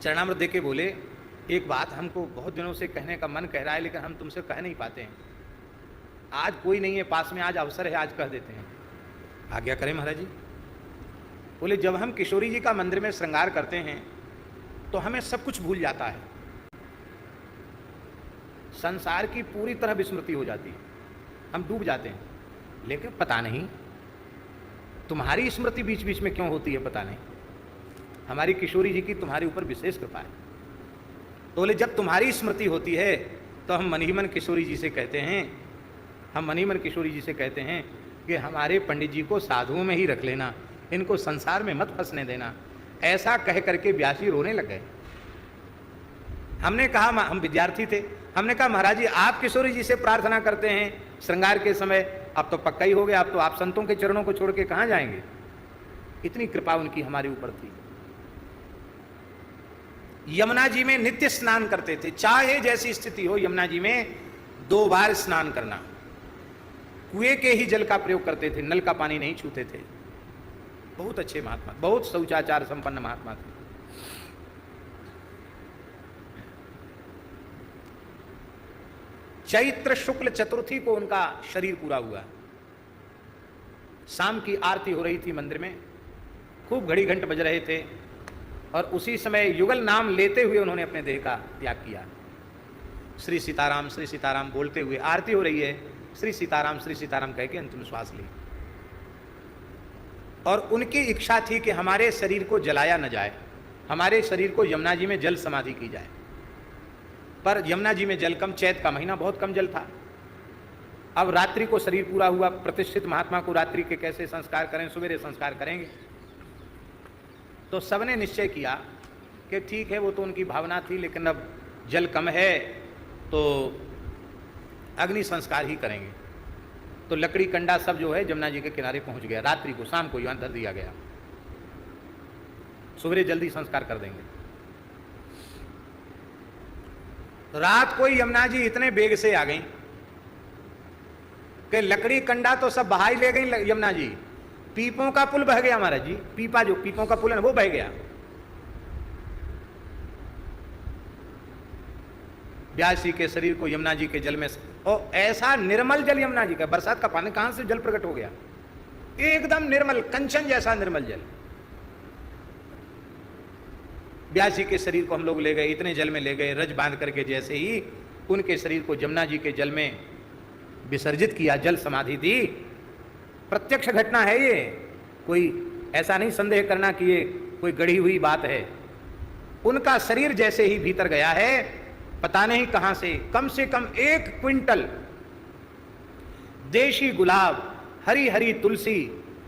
चरणामृत दे के बोले, एक बात हमको बहुत दिनों से कहने का मन कह रहा है, लेकिन हम तुमसे कह नहीं पाते हैं। आज कोई नहीं है पास में, आज अवसर है, आज कह देते हैं। आज्ञा करें महाराज जी। बोले, जब हम किशोरी जी का मंदिर में श्रृंगार करते हैं तो हमें सब कुछ भूल जाता है, संसार की पूरी तरह विस्मृति हो जाती है, हम डूब जाते हैं। लेकिन पता नहीं तुम्हारी स्मृति बीच बीच में क्यों होती है, पता नहीं। हमारी किशोरी जी की तुम्हारे ऊपर विशेष कृपा है। तो बोले, जब तुम्हारी स्मृति होती है तो हम मन ही मन किशोरी जी से कहते हैं, हम मन ही मन किशोरी जी से कहते हैं कि हमारे पंडित जी को साधुओं में ही रख लेना, इनको संसार में मत फंसने देना। ऐसा कह करके व्यास जी रोने लग गए। हमने कहा, हम विद्यार्थी थे, हमने कहा महाराज जी आप किशोरी जी से प्रार्थना करते हैं श्रृंगार के समय, अब तो पक्का ही हो गया, अब तो आप संतों के चरणों को छोड़ के कहाँ जाएंगे। इतनी कृपा उनकी हमारे ऊपर थी। यमुना जी में नित्य स्नान करते थे, चाहे जैसी स्थिति हो, यमुना जी में 2 बार स्नान करना। कुएं के ही जल का प्रयोग करते थे, नल का पानी नहीं छूते थे। बहुत अच्छे महात्मा, बहुत शौचाचार संपन्न महात्मा थे। चैत्र शुक्ल चतुर्थी को उनका शरीर पूरा हुआ। शाम की आरती हो रही थी मंदिर में, खूब घड़ी घंट बज रहे थे, और उसी समय युगल नाम लेते हुए उन्होंने अपने देह का त्याग किया। श्री सीताराम बोलते हुए आरती हो रही है, श्री सीताराम कह के अंतिम श्वास ली। और उनकी इच्छा थी कि हमारे शरीर को जलाया न जाए, हमारे शरीर को यमुना जी में जल समाधि की जाए। पर यमुना जी में जल कम, चैत का महीना, बहुत कम जल था। अब रात्रि को शरीर पूरा हुआ, प्रतिष्ठित महात्मा को रात्रि के कैसे संस्कार करें, सवेरे संस्कार करेंगे। तो सबने निश्चय किया कि ठीक है, वो तो उनकी भावना थी, लेकिन अब जल कम है तो अग्नि संस्कार ही करेंगे। तो लकड़ी कंडा सब जो है यमुना जी के किनारे पहुंच गया। रात्रि को, शाम को यहाँ धर दिया गया, सवेरे जल्दी संस्कार कर देंगे। रात को यमुना जी इतने बेग से आ गई कि लकड़ी कंडा तो सब बहा ही ले गई यमुना जी। पीपों का पुल बह गया महाराज जी, पीपा जो पीपों का पुल है ना, वो बह गया। व्यास जी के शरीर को यमुना जी के जल में, और ऐसा निर्मल जल यमुना जी का, बरसात का पानी कहां से जल प्रकट हो गया, एकदम निर्मल, कंचन जैसा निर्मल जल। व्यास जी के शरीर को हम लोग ले गए, इतने जल में ले गए, रज बांध करके जैसे ही उनके शरीर को यमुना जी के जल में विसर्जित किया, जल समाधि दी। प्रत्यक्ष घटना है ये, कोई ऐसा नहीं संदेह करना कि ये कोई गढ़ी हुई बात है। उनका शरीर जैसे ही भीतर गया है, पता नहीं कहां से कम 1 क्विंटल देशी गुलाब, हरी हरी तुलसी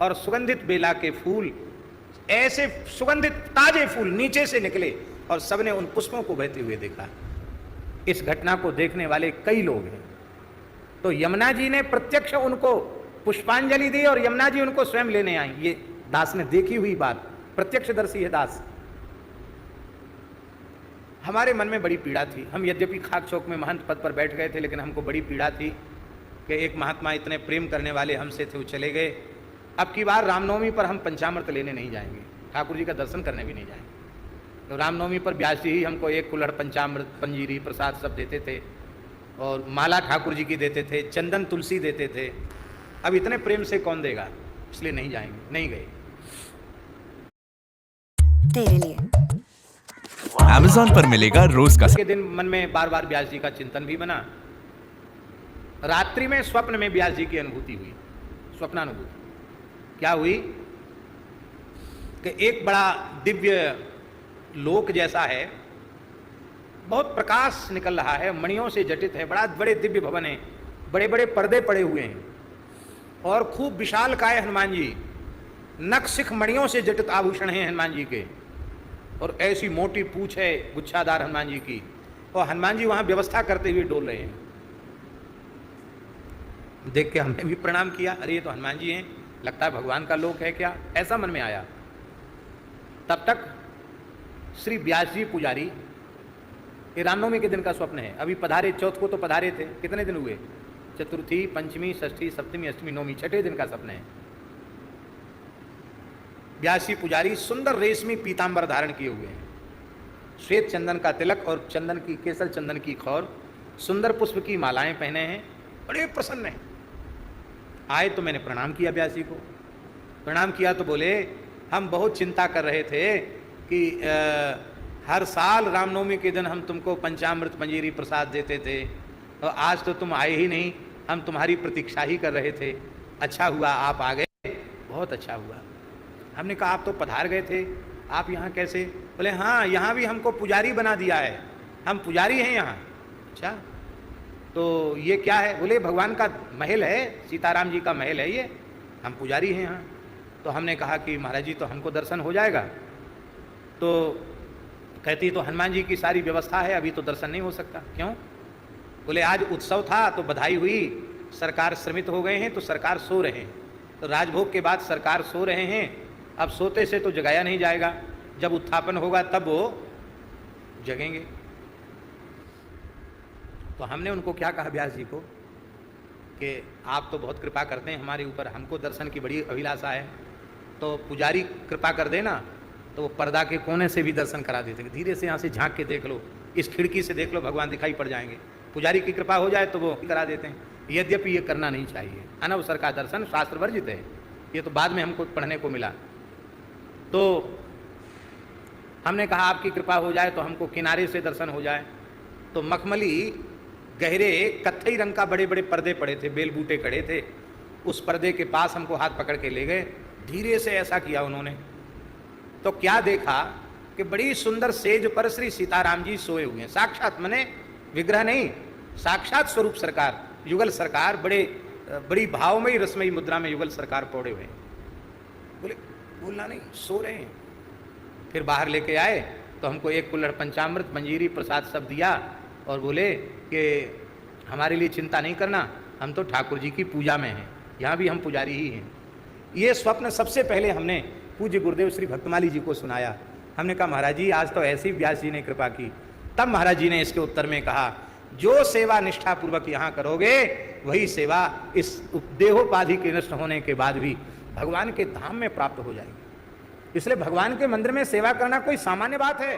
और सुगंधित बेला के फूल, ऐसे सुगंधित ताजे फूल नीचे से निकले, और सबने उन पुष्पों को बहते हुए देखा। इस घटना को देखने वाले कई लोग हैं। तो यमुना जी ने प्रत्यक्ष उनको पुष्पांजलि दी और यमुना जी उनको स्वयं लेने आई। ये दास ने देखी हुई बात, प्रत्यक्षदर्शी है दास। हमारे मन में बड़ी पीड़ा थी। हम यद्यपि खाक चौक में महंत पद पर बैठ गए थे, लेकिन हमको बड़ी पीड़ा थी कि एक महात्मा इतने प्रेम करने वाले हमसे थे, वो चले गए। अब की बार रामनवमी पर हम पंचामृत लेने नहीं जाएंगे, ठाकुर जी का दर्शन करने भी नहीं जाएंगे। तो रामनवमी पर व्यास जी ही हमको 1 कुल्हड़ पंचामृत, पंजीरी, प्रसाद सब देते थे, और माला ठाकुर जी की देते थे, चंदन तुलसी देते थे। अब इतने प्रेम से कौन देगा, इसलिए नहीं जाएंगे, नहीं गए। तेरे लिए Amazon पर मिलेगा रोज का के दिन मन में बार बार व्यास जी का चिंतन भी बना। रात्रि में स्वप्न में व्यास जी की अनुभूति हुई, स्वप्नानुभूति। क्या हुई कि एक बड़ा दिव्य लोक जैसा है, बहुत प्रकाश निकल रहा है, मणियों से जटित है, बड़ा बड़े दिव्य भवन है, बड़े बड़े पर्दे पड़े हुए हैं, और खूब विशाल काय हनुमान जी, नख शिख मणियों से जटित आभूषण हैं हनुमान जी के, और ऐसी मोटी पूंछ है गुच्छादार हनुमान जी की, और हनुमान जी वहां व्यवस्था करते हुए डोल रहे हैं। देख के हमने भी प्रणाम किया, अरे ये तो हनुमान जी हैं, लगता है भगवान का लोक है क्या, ऐसा मन में आया। तब तक श्री व्यास जी पुजारी, ये रामनवमी के दिन का स्वप्न है, अभी पधारे, चौथ को तो पधारे थे, कितने दिन हुए, चतुर्थी, पंचमी, षष्ठी, सप्तमी, अष्टमी, नवमी, 6ठे दिन का स्वप्न है। व्यास जी पुजारी सुंदर रेशमी पीतांबर धारण किए हुए हैं, श्वेत चंदन का तिलक और चंदन की केसर चंदन की खौर, सुंदर पुष्प की मालाएं पहने हैं, बड़े प्रसन्न हैं। आए तो मैंने प्रणाम किया व्यास जी को। प्रणाम किया तो बोले हम बहुत चिंता कर रहे थे कि हर साल रामनवमी के दिन हम तुमको पंचामृत मंजीरी प्रसाद देते थे और आज तो तुम आए ही नहीं, हम तुम्हारी प्रतीक्षा ही कर रहे थे। अच्छा हुआ आप आ गए, बहुत अच्छा हुआ। हमने कहा आप तो पधार गए थे, आप यहाँ कैसे? बोले हाँ, यहाँ भी हमको पुजारी बना दिया है, हम पुजारी हैं यहाँ। अच्छा, तो ये क्या है? बोले भगवान का महल है, सीताराम जी का महल है ये, हम पुजारी हैं यहाँ। तो हमने कहा कि महाराज जी तो हमको दर्शन हो जाएगा। तो कहती तो हनुमान जी की सारी व्यवस्था है, अभी तो दर्शन नहीं हो सकता। क्यों? बोले आज उत्सव था तो बधाई हुई, सरकार श्रमित हो गए हैं तो सरकार सो रहे हैं, तो राजभोग के बाद सरकार सो रहे हैं, अब सोते से तो जगाया नहीं जाएगा, जब उत्थापन होगा तब वो जगेंगे। तो हमने उनको क्या कहा व्यास जी को कि आप तो बहुत कृपा करते हैं हमारे ऊपर, हमको दर्शन की बड़ी अभिलाषा है, तो पुजारी कृपा कर देना तो वो पर्दा के कोने से भी दर्शन करा देते हैं। धीरे से यहाँ से झांक के देख लो, इस खिड़की से देख लो, भगवान दिखाई पड़ जाएंगे। पुजारी की कृपा हो जाए तो वो करा देते हैं। यद्यपि ये करना नहीं चाहिए, अनवसर का दर्शन शास्त्र वर्जित है, ये तो बाद में हमको पढ़ने को मिला। तो हमने कहा आपकी कृपा हो जाए तो हमको किनारे से दर्शन हो जाए। तो मखमली गहरे कत्थई रंग का बड़े बड़े पर्दे पड़े थे, बेल बूटे खड़े थे, उस पर्दे के पास हमको हाथ पकड़ के ले गए। धीरे से ऐसा किया उन्होंने, तो क्या देखा कि बड़ी सुंदर सेज पर श्री सीताराम जी सोए हुए हैं, साक्षात, मने विग्रह नहीं, साक्षात स्वरूप सरकार, युगल सरकार, बड़ी भावमयी रसमयी मुद्रा में युगल सरकार पौड़े हुए। बोले बोलना नहीं, सो रहे हैं। फिर बाहर लेके आए तो हमको एक कुल्हड़ पंचामृत मंजीरी प्रसाद सब दिया और बोले कि हमारे लिए चिंता नहीं करना, हम तो ठाकुर जी की पूजा में हैं, यहाँ भी हम पुजारी ही हैं। ये स्वप्न सबसे पहले हमने पूज्य गुरुदेव श्री भक्तमाली जी को सुनाया। हमने कहा महाराज जी आज तो ऐसे ही व्यास जी ने कृपा की। तब महाराज जी ने इसके उत्तर में कहा जो सेवा निष्ठा पूर्वक यहाँ करोगे वही सेवा इस देहोपाधि के नष्ट होने के बाद भी भगवान के धाम में प्राप्त हो जाएगी। इसलिए भगवान के मंदिर में सेवा करना कोई सामान्य बात है।